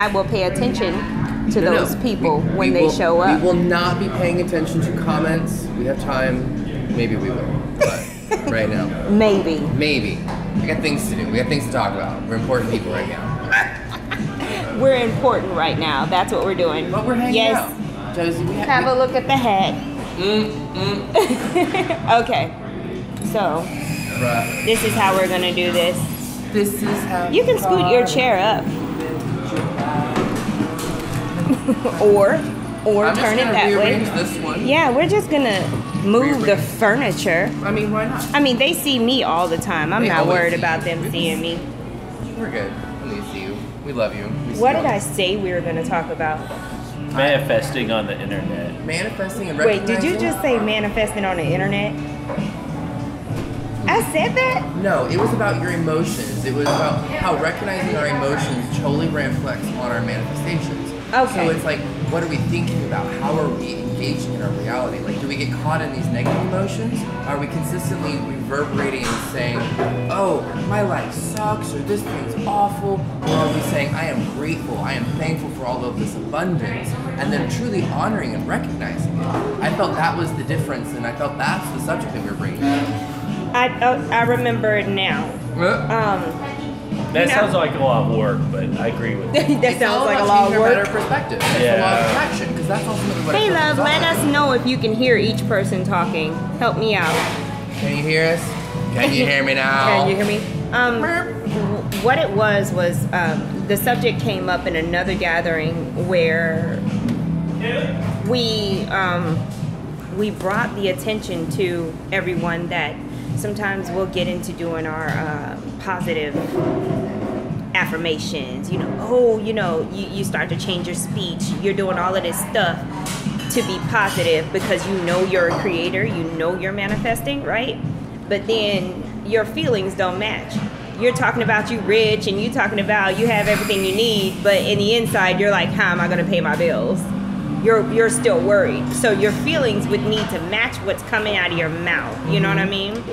I will pay attention to those people when they show up. We will not be paying attention to comments. We have time. Maybe we will, but right now. Maybe. We got things to do. We got things to talk about. We're important people right now. We're important right now. That's what we're doing. But we're hanging out. Josie, have a look at the hat. Okay. So, this is how we're going to do this. This is how you can scoot your chair up. or turn it that way. This one. Yeah, we're just going to move the furniture. I mean, why not? I mean, they see me all the time. I'm not worried about them seeing me. We're good. When they see you. We love you. What did I say we were going to talk about? Manifesting on the internet. Manifesting and recognizing. Wait, did you just say manifesting on the internet? I said that? No, it was about your emotions. It was about how recognizing our emotions totally reflects on our manifestations. Okay. So it's like, what are we thinking about? How are we engaging in our reality? Like, do we get caught in these negative emotions? Are we consistently reverberating and saying, oh, my life sucks, or this thing's awful? Or are we saying, I am grateful, I am thankful for all of this abundance, and then truly honoring and recognizing it? I felt that was the difference, and I felt that's the subject that we were bringing up. I remember it now. That sounds like a lot of work, but I agree with you. That sounds like a lot of work. Better perspective. It's a lot of action, because that's ultimately what. Hey, love, let us know if you can hear each person talking. Help me out. Can you hear us? Can you hear me now? Can you hear me? What it was the subject came up in another gathering where we brought the attention to everyone that sometimes we'll get into doing our positive affirmations. You start to change your speech. You're doing all of this stuff to be positive because you know you're a creator, you know you're manifesting, right? But then your feelings don't match. You're talking about you rich and you talking about you have everything you need, but in the inside you're like, how am I going to pay my bills? You're still worried. So your feelings would need to match what's coming out of your mouth. You know what I mean?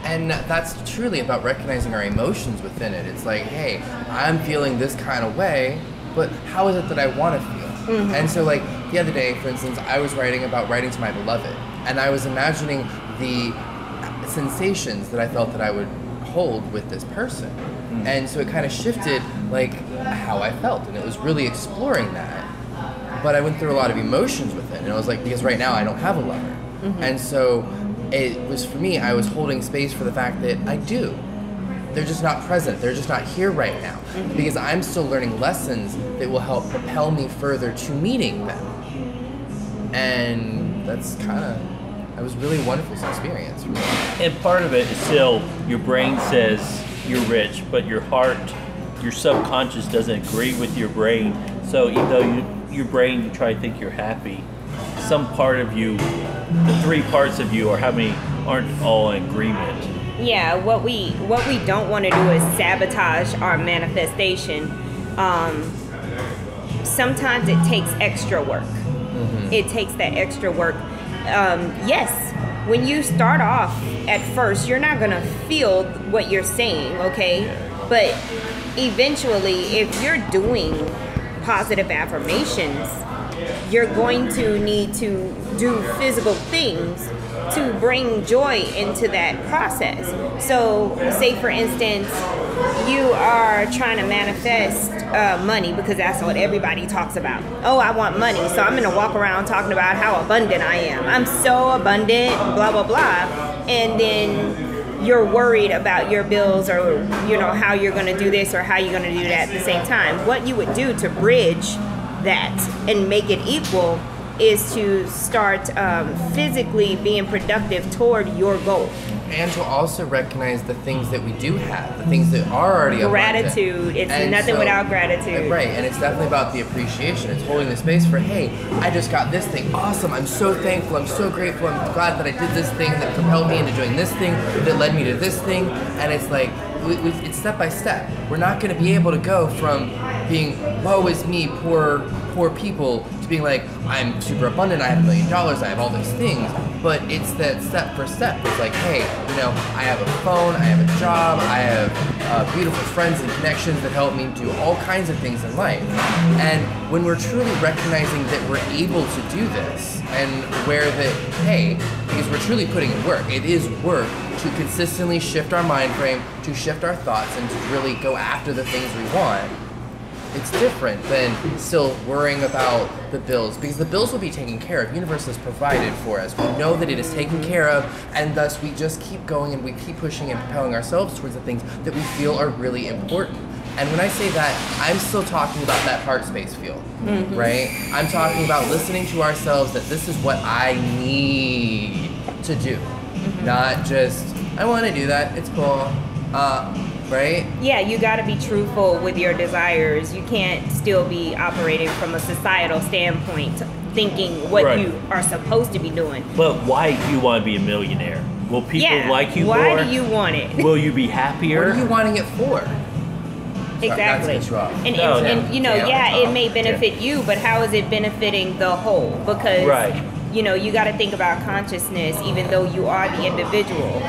And that's truly about recognizing our emotions within it. It's like, hey, I'm feeling this kind of way, but how is it that I want to feel? Mm-hmm. And so, like, the other day, for instance, I was writing to my beloved, and I was imagining the sensations that I felt that I would hold with this person. Mm-hmm. And so it kind of shifted, like, how I felt, and it was really exploring that. But I went through a lot of emotions with it, and I was like, because right now I don't have a lover. Mm-hmm. And so it was, for me, I was holding space for the fact that I do. They're just not present. They're just not here right now. Mm-hmm. Because I'm still learning lessons that will help propel me further to meeting them. And that's it was really a wonderful experience for me. And part of it is still, your brain says you're rich, but your heart, your subconscious doesn't agree with your brain. So even though your brain, you try to think you're happy, some part of you, the three parts of you aren't all in agreement. Yeah, what we don't want to do is sabotage our manifestation. Sometimes it takes extra work. Mm-hmm. It takes that extra work. Yes, when you start off at first, you're not gonna feel what you're saying, okay? But eventually, if you're doing positive affirmations, you're going to need to do physical things to bring joy into that process. So say for instance, you are trying to manifest money because that's what everybody talks about. Oh, I want money, so I'm gonna walk around talking about how abundant I am. I'm so abundant, blah, blah, blah. And then you're worried about your bills or, how you're gonna do this or how you're gonna do that at the same time. What you would do to bridge that and make it equal is to start physically being productive toward your goal. And to also recognize the things that we do have, the things that are already gratitude. It's nothing without gratitude. Right, and it's definitely about the appreciation. It's holding the space for, hey, I just got this thing. Awesome, I'm so thankful, I'm so grateful, I'm glad that I did this thing that propelled me into doing this thing, that led me to this thing. And it's like, it's step by step. We're not going to be able to go from being woe is me, poor people, to being like, I'm super abundant, I have $1 million, I have all these things. But it's that step for step. It's like, hey, I have a phone, I have a job, I have beautiful friends and connections that help me do all kinds of things in life. And when we're truly recognizing that we're able to do this, and where that, hey, because we're truly putting in work, it is work to consistently shift our mind frame, to shift our thoughts, and to really go after the things we want. It's different than still worrying about the bills, because the bills will be taken care of. Universe is provided for us. We know that it is taken care of, and thus we just keep going and we keep pushing and propelling ourselves towards the things that we feel are really important. And when I say that, I'm still talking about that heart space feel, right? I'm talking about listening to ourselves, that this is what I need to do, not just, I want to do that, it's cool, right? Yeah, you got to be truthful with your desires. You can't still be operating from a societal standpoint, thinking what you are supposed to be doing. But why do you want to be a millionaire? Will people like you more? Why do you want it? Will you be happier? What are you wanting it for? Exactly. And it may benefit you, but how is it benefiting the whole? Because you got to think about consciousness, even though you are the individual.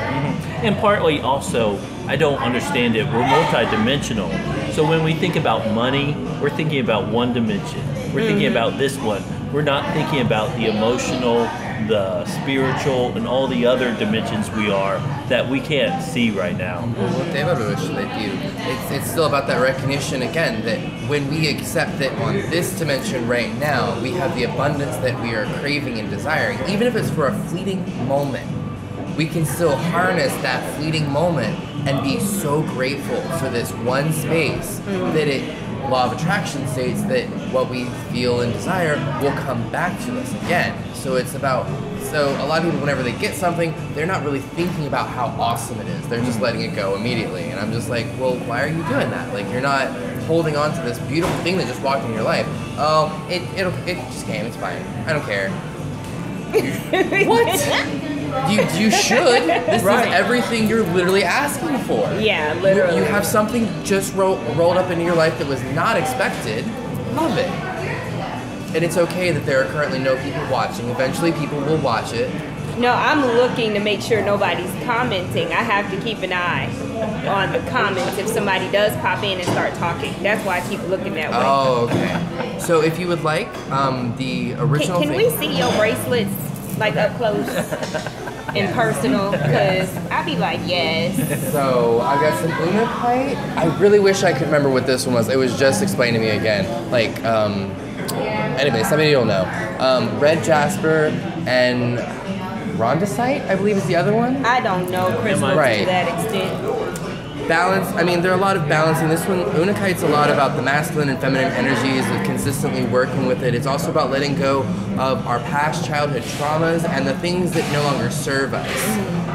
And partly also, I don't understand it. We're multidimensional. So when we think about money, we're thinking about one dimension. We're thinking about this one. We're not thinking about the emotional, the spiritual, and all the other dimensions that we can't see right now. It's still about that recognition again, that when we accept that on this dimension right now, we have the abundance that we are craving and desiring, even if it's for a fleeting moment, we can still harness that fleeting moment and be so grateful for this one space that law of attraction states that what we feel and desire will come back to us again. So it's about, so a lot of people, whenever they get something, they're not really thinking about how awesome it is. They're just letting it go immediately. And I'm just like, well, why are you doing that? Like, you're not holding on to this beautiful thing that just walked in your life. Oh, it just came, it's fine. I don't care. What? You should. This is everything you're literally asking for. Yeah, literally. You have something just rolled up into your life that was not expected. Love it. And it's okay that there are currently no people watching. Eventually people will watch it. No, I'm looking to make sure nobody's commenting. I have to keep an eye on the comments if somebody does pop in and start talking. That's why I keep looking that way. Oh, okay. So if you would like the original Can we see your bracelets like up close and personal? Because I'd be like, yes. So I've got some unakite. I really wish I could remember what this one was. It was just explained to me again. Like, anyway, somebody you'll know. Red jasper and rondicite, I believe is the other one. I don't know crystals to that extent. Balance, I mean, there are a lot of balancing. This one, unakite's a lot about the masculine and feminine energies and consistently working with it. It's also about letting go of our past childhood traumas and the things that no longer serve us.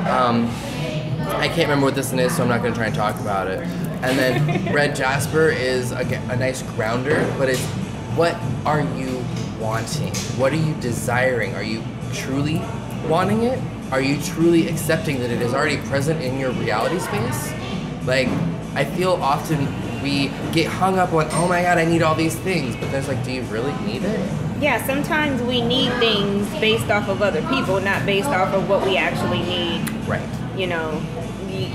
I can't remember what this one is, so I'm not going to try and talk about it. And then red jasper is a nice grounder, but it's what are you wanting? What are you desiring? Are you truly wanting it? Are you truly accepting that it is already present in your reality space? Like, I feel often we get hung up on, oh my God, I need all these things. But there's like, do you really need it? Yeah, sometimes we need things based off of other people, not based off of what we actually need. Right. You know,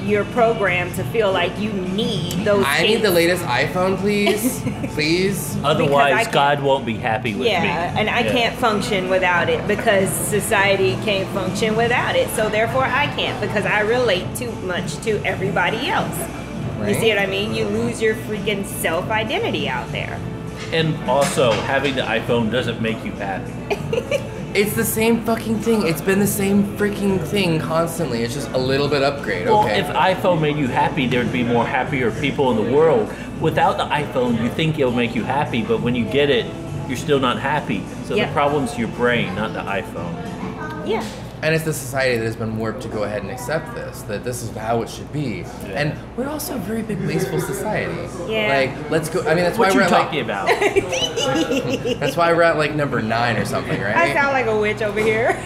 you're programmed to feel like you need those I need the latest iPhone, please. Please. Otherwise, God won't be happy with me. Yeah, and I can't function without it because society can't function without it. So therefore, I can't because I relate too much to everybody else. Right. You see what I mean? You lose your freaking self-identity out there. And also, having the iPhone doesn't make you happy. It's the same fucking thing. It's been the same freaking thing constantly. It's just a little bit upgrade, well, okay? If iPhone made you happy, there'd be more happier people in the world. Without the iPhone, you think it'll make you happy, but when you get it, you're still not happy. So the problem's your brain, not the iPhone. Yeah. And it's the society that has been warped to go ahead and accept this, that this is how it should be. Yeah. And we're also a very big wasteful society. Yeah. Like, let's go, I mean, that's what why we're talking about? That's why we're at like number 9 or something, right? I sound like a witch over here.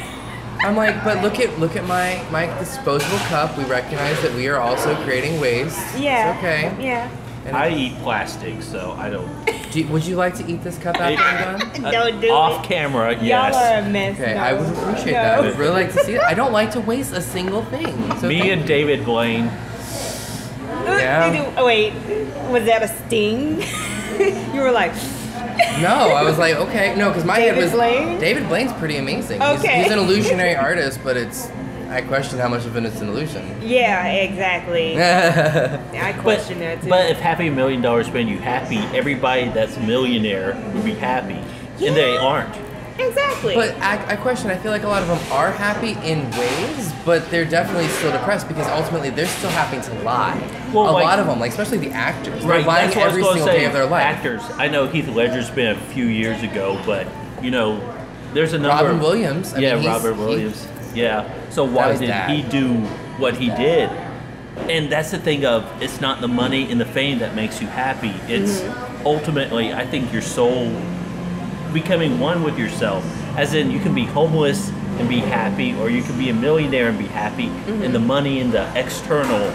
I'm like, but look at my disposable cup. We recognize that we are also creating waste. Yeah. It's okay. Yeah. And I eat plastic, so I don't. would you like to eat this cup after I'm done? Don't do Off it. camera, Y'all yes. are a mess. Okay, no. I would appreciate that. I would really like to see it. I don't like to waste a single thing. So Me and David Blaine. Yeah. Oh, wait, was that a sting? You were like, No, I was like, okay, no, because my head David was Blaine? David Blaine's pretty amazing. Okay. He's an illusionary artist, but I question how much of it is an illusion. yeah, exactly. I question that too. But if having $1 million made you happy, everybody that's a millionaire would be happy, and they aren't. exactly. But I question, I feel like a lot of them are happy in ways, but they're definitely still depressed because ultimately they're still having to lie. Well, a like- lot of them, like especially the actors, Right, they're lying that's what I was every gonna single say. day of their life. Actors. I know Heath Ledger's been a few years ago, but there's a number. Robin Williams. I mean, Robert Williams. Yeah. So why his did dad. he do what he did? And that's the thing of it's not the money and the fame that makes you happy. It's ultimately, I think, your soul becoming one with yourself. As in, you can be homeless and be happy, or you can be a millionaire and be happy, and the money and the external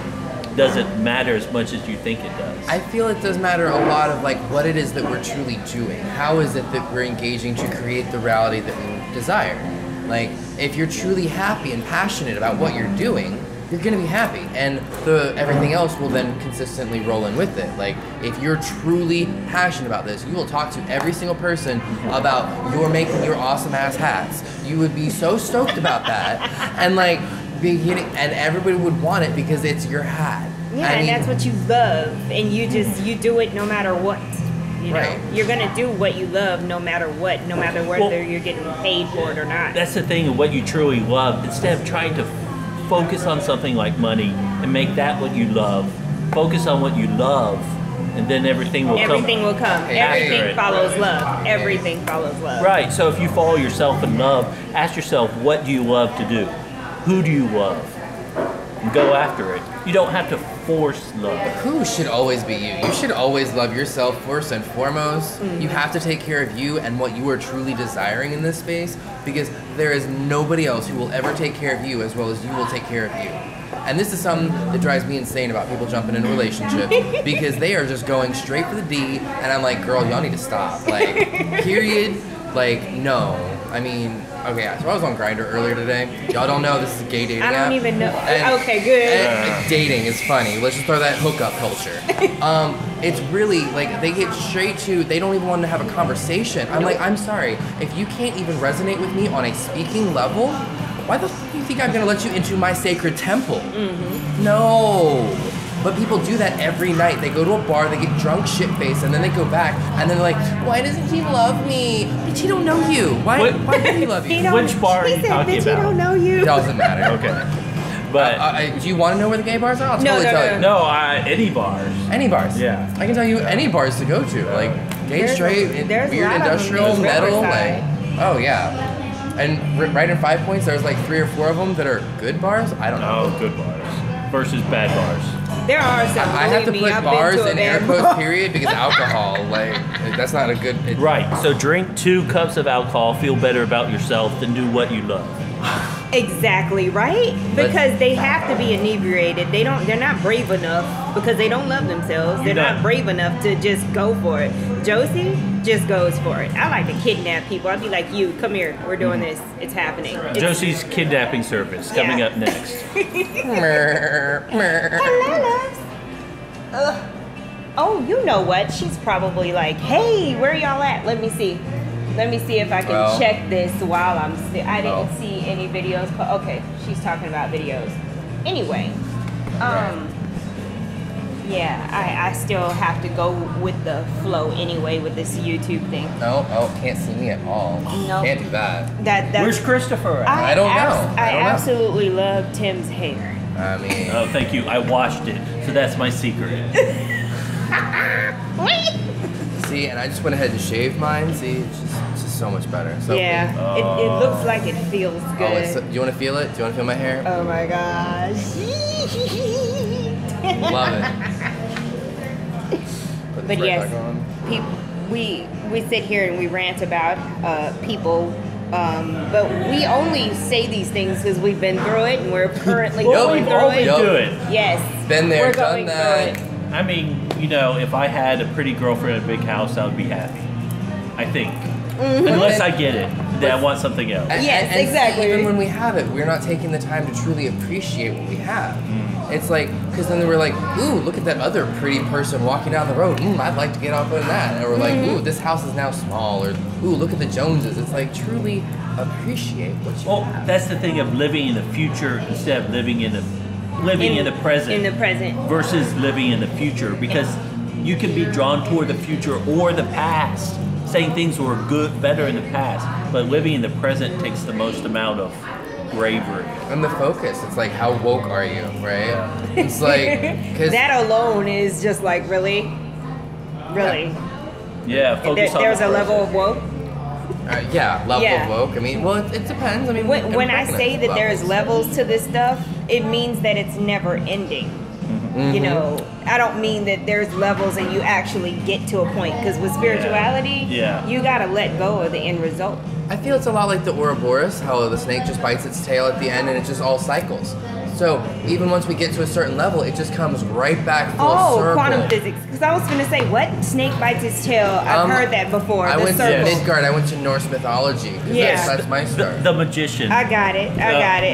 doesn't matter as much as you think it does. I feel it does matter a lot of like what it is that we're truly doing. How is it that we're engaging to create the reality that we desire? Like, if you're truly happy and passionate about what you're doing, you're gonna be happy, and everything else will then consistently roll in with it. Like, if you're truly passionate about this, you will talk to every single person about you're making your awesome ass hats. You would be so stoked about that, and like and everybody would want it because it's your hat. yeah, I mean, and that's what you love, and you do it no matter what. You know, Right. you're gonna do what you love no matter what, no matter whether you're getting paid for it or not. That's the thing of what you truly love. Instead of trying to focus on something like money and make that what you love, focus on what you love, and then everything will Everything come. will come. Hey, Everything hey, follows love. Everything follows love. Right. So if you follow yourself in love, ask yourself, what do you love to do? Who do you love? And go after it. You don't have to force love. who should always be you? You should always love yourself first and foremost. You have to take care of you and what you are truly desiring in this space, because there is nobody else who will ever take care of you as well as you will take care of you. And this is something that drives me insane about people jumping into relationships, because they are just going straight for the D, and I'm like, girl, y'all need to stop. Like, period. Like, no. I mean, okay, so I was on Grindr earlier today. Y'all don't know, this is a gay dating app. I don't even know. And- Okay, good. and dating is funny. Let's just throw that hookup culture. It's really like they get straight to, they don't even want to have a conversation. I'm like, I'm sorry, if you can't even resonate with me on a speaking level, why the fuck do you think I'm gonna let you into my sacred temple? No. But people do that every night. They go to a bar, they get drunk, shit-faced, and then they go back, and then they're like, why doesn't he love me? Bitch, he don't know you. Why would he love He you? don't- Which bar are he you said, talking bitch, about? He don't know you. It doesn't matter. Okay. But Do you want to know where the gay bars are? I'll No, totally no, tell no. you. any bars. Any bars. Yeah. I can tell you any bars to go to. Like gay, There's- straight, there's a weird, lot of them industrial, in metal. Riverside. Like, oh yeah. And right in 5 Points, there's like 3 or 4 of them that are good bars. I don't know. Oh, good bars versus bad bars. There are some. I have to believe me, put I've been bars to a in air bad quotes bar. period because alcohol, like that's not a good. Right. So drink 2 cups of alcohol, feel better about yourself, than do what you love. Exactly, right? But- Because they have to be inebriated. They're not brave enough because they don't love themselves. They're You're not not- brave enough to just go for it. Josie just goes for it. I like to kidnap people. I'd be like, you, come here. We're doing this. It's happening. It's- Josie's kidnapping service coming Yeah. up next. Hello, loves. Oh, you know what? She's probably like, hey, where y'all at? Let me see. Let me see if I can Well- check this while I'm still. I didn't Well. see any videos. Okay, she's talking about videos. Anyway, yeah, I still have to go with the flow anyway with this YouTube thing. No, can't see me at all. No. Can't do that. That's Where's Christopher at? I don't know. I I don't know. absolutely love Tim's hair. I mean, Oh, thank you. I washed it, so that's my secret. see, and I just went ahead and shaved mine. See, it's just so much better. So Yeah, it looks like it feels Oh, good. do you want to feel it? Do you want to feel my hair? Oh my gosh. Love it. Put the But spray yes, back on. we sit here and we rant about people But we only say these things because we've been through it and we're currently Well, going we've through always it. do it. Yes. Been there, we're done going that. through it. I mean, you know, if I had a pretty girlfriend in a big house, I would be happy. I think. Unless I get it, then I want something else. Yes, exactly. Even when we have it, we're not taking the time to truly appreciate what we have. It's like, because then we're like, ooh, look at that other pretty person walking down the road. I'd like to get off on that. And we're like, ooh, this house is now small. Or, ooh, look at the Joneses. It's like, truly appreciate what you have. That's the thing of living in the future instead of living in the present. In the present. Versus living in the future, because you can be drawn toward the future or the past, saying things were good, better in the past, but living in the present takes the most amount of bravery. And the focus, it's like, how woke are you, right? It's like, because that alone is just like, really? Yeah, focus on there's the a level present. of woke. level of woke. I mean, well, it depends. I mean, When I say that there's levels. levels to this stuff, it means that it's never ending. You know, I don't mean that there's levels and you actually get to a point, because with spirituality, you gotta let go of the end result. I feel it's a lot like the Ouroboros, how the snake just bites its tail at the end and it just all cycles. So even once we get to a certain level, it just comes right back full circle. Quantum physics. Because I was going to say, what? Snake bites its tail. I've heard that before. I went circle. to Midgard. I went to Norse mythology. Yes. That's my start. The magician. I got it.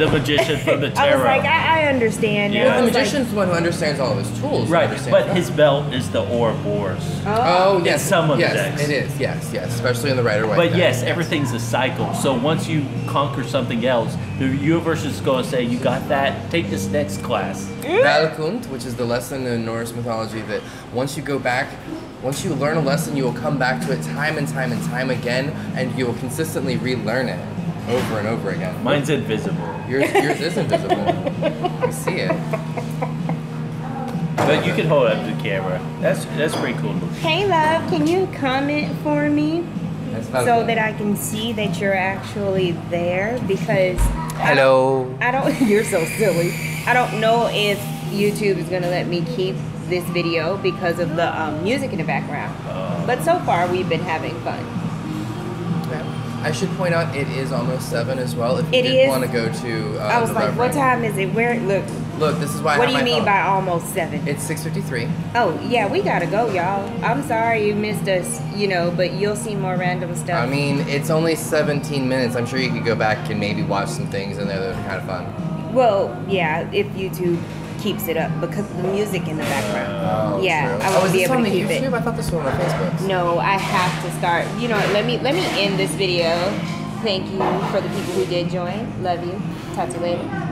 The magician from the tarot. I was like, I understand. Yeah. Now. The magician's the one who understands all of his tools. Right, but his belt is the Ouroboros. Oh, yes. In some of the yes, decks. it is. Yes, yes. Especially in the Rider White But deck. yes, everything's a cycle. So once you conquer something else, the universe is going to say, you got that? Take this next class. Valkunt, which is the lesson in Norse mythology that once you go back, once you learn a lesson, you will come back to it time and time and time again, and you will consistently relearn it over and over again. Mine's invisible. Yours is invisible. I see it. But you can hold up the camera. That's pretty cool. Hey, love, can you comment for me That's so that I can see that you're actually there? Because hello. I don't. You're so silly. I don't know if YouTube is gonna let me keep this video because of the music in the background. But so far, we've been having fun. I should point out it is almost 7 as well. If you It did is? want to go to I was the like, Reverend. what time is it? Where? Look, this is why What I do have you my mean phone. by almost 7? It's 6:53. Oh, yeah, we gotta go, y'all. I'm sorry you missed us, but you'll see more random stuff. I mean, it's only 17 minutes. I'm sure you could go back and maybe watch some things in there that are kind of fun. Well, yeah, if YouTube keeps it up, because of the music in the background. Oh, Yeah, true. I won't is be this able on to the keep YouTube? it. I thought this was on Facebook. No, I have to start. You know what, let me end this video. Thank you for the people who did join. Love you. Talk to you later.